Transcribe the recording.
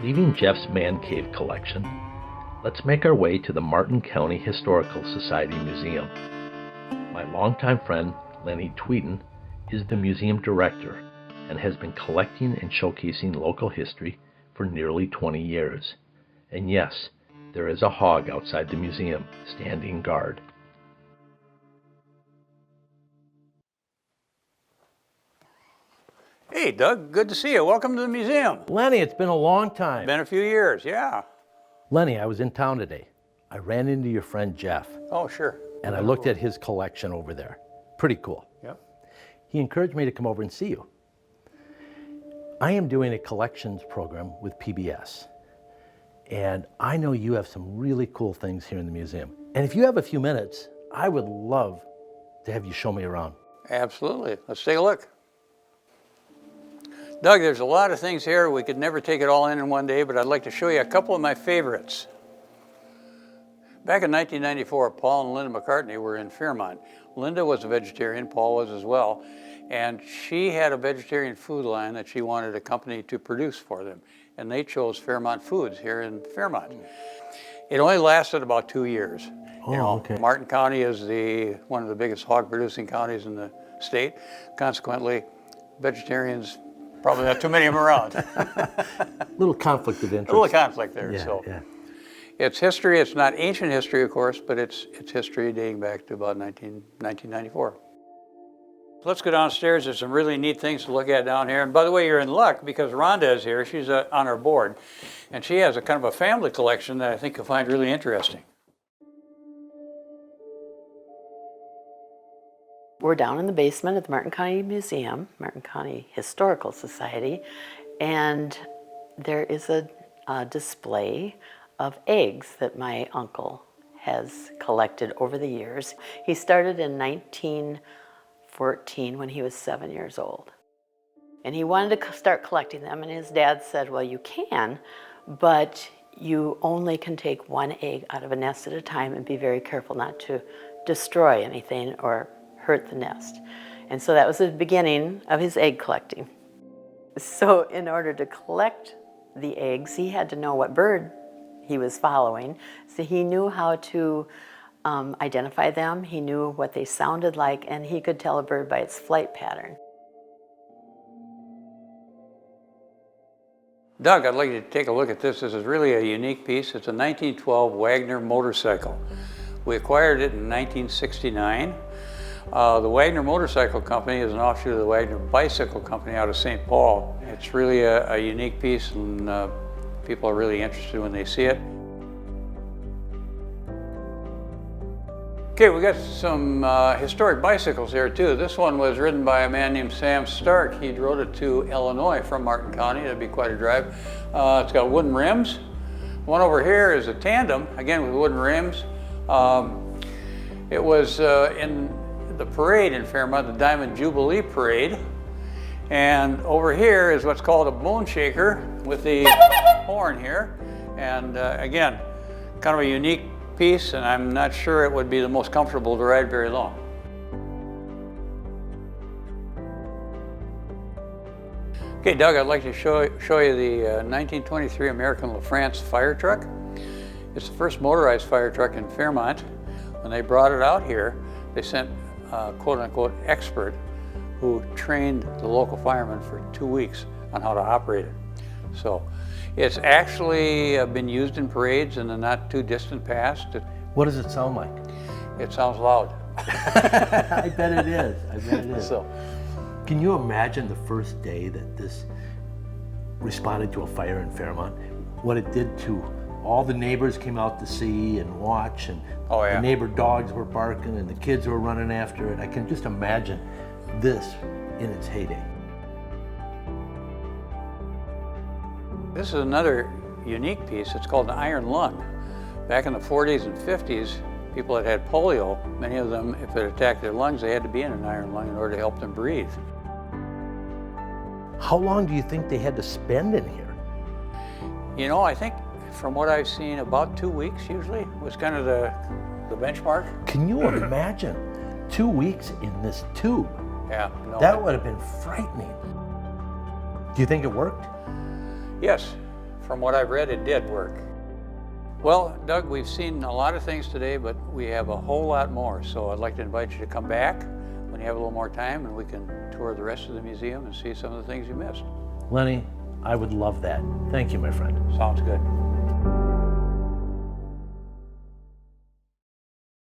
Leaving Jeff's man cave collection, let's make our way to the Martin County Historical Society Museum. My longtime friend, Lenny Tvedten, is the museum director and has been collecting and showcasing local history for nearly 20 years. And yes, there is a hog outside the museum standing guard. Hey, Doug, good to see you. Welcome to the museum. Lenny, it's been a long time. Been a few years, yeah. Lenny, I was in town today. I ran into your friend Jeff. Oh, sure. And I looked at his collection over there. Pretty cool. Yep. He encouraged me to come over and see you. I am doing a collections program with PBS. And I know you have some really cool things here in the museum. And if you have a few minutes, I would love to have you show me around. Absolutely. Let's take a look. Doug, there's a lot of things here. We could never take it all in one day, but I'd like to show you a couple of my favorites. Back in 1994, Paul and Linda McCartney were in Fairmont. Linda was a vegetarian, Paul was as well, and she had a vegetarian food line that she wanted a company to produce for them, and they chose Fairmont Foods here in Fairmont. It only lasted about 2 years. Okay. Martin County is one of the biggest hog producing counties in the state. Consequently, vegetarians, probably not too many of them around. Little conflict of interest. A little conflict there. Yeah. It's history. It's not ancient history, of course, but it's history dating back to about 1994. Let's go downstairs. There's some really neat things to look at down here. And by the way, you're in luck because Rhonda is here. She's on our board. And she has a kind of a family collection that I think you'll find really interesting. We're down in the basement at the Martin County Museum, Martin County Historical Society, and there is a display of eggs that my uncle has collected over the years. He started in 1914 when he was 7 years old. And he wanted to start collecting them, and his dad said, well, you can, but you only can take one egg out of a nest at a time and be very careful not to destroy anything or hurt the nest. And so that was the beginning of his egg collecting. So in order to collect the eggs, he had to know what bird he was following. So he knew how to identify them, he knew what they sounded like, and he could tell a bird by its flight pattern. Doug, I'd like you to take a look at this. This is really a unique piece. It's a 1912 Wagner motorcycle. We acquired it in 1969. The Wagner Motorcycle Company is an offshoot of the Wagner Bicycle Company out of St. Paul. It's really a unique piece, and people are really interested when they see it. Okay, we got some historic bicycles here too. This one was ridden by a man named Sam Stark. He rode it to Illinois from Martin County. That'd be quite a drive. It's got wooden rims. One over here is a tandem, again with wooden rims. It was in the parade in Fairmont, the Diamond Jubilee Parade. And over here is what's called a bone shaker with the horn here. And again, kind of a unique piece, and I'm not sure it would be the most comfortable to ride very long. Okay, Doug, I'd like to show you the 1923 American LaFrance fire truck. It's the first motorized fire truck in Fairmont. When they brought it out here, they sent a quote-unquote expert who trained the local firemen for 2 weeks on how to operate it. So it's actually been used in parades in the not too distant past. What does it sound like? It sounds loud. I bet it is. So, can you imagine the first day that this responded to a fire in Fairmont? What it did to all the neighbors came out to see and watch, and the neighbor dogs were barking and the kids were running after it. I can just imagine this in its heyday. this is another unique piece. It's called an iron lung. Back in the 40s and 50s, people that had polio, many of them, if it attacked their lungs, they had to be in an iron lung in order to help them breathe. How long do you think they had to spend in here? You know, I think from what I've seen, about 2 weeks usually was kind of the benchmark. Can you imagine 2 weeks in this tube? Yeah. No, that would have been frightening. Do you think it worked? Yes, from what I've read, it did work. Well, Doug, we've seen a lot of things today, but we have a whole lot more. So I'd like to invite you to come back when you have a little more time, and we can tour the rest of the museum and see some of the things you missed. Lenny, I would love that. Thank you, my friend. Sounds good.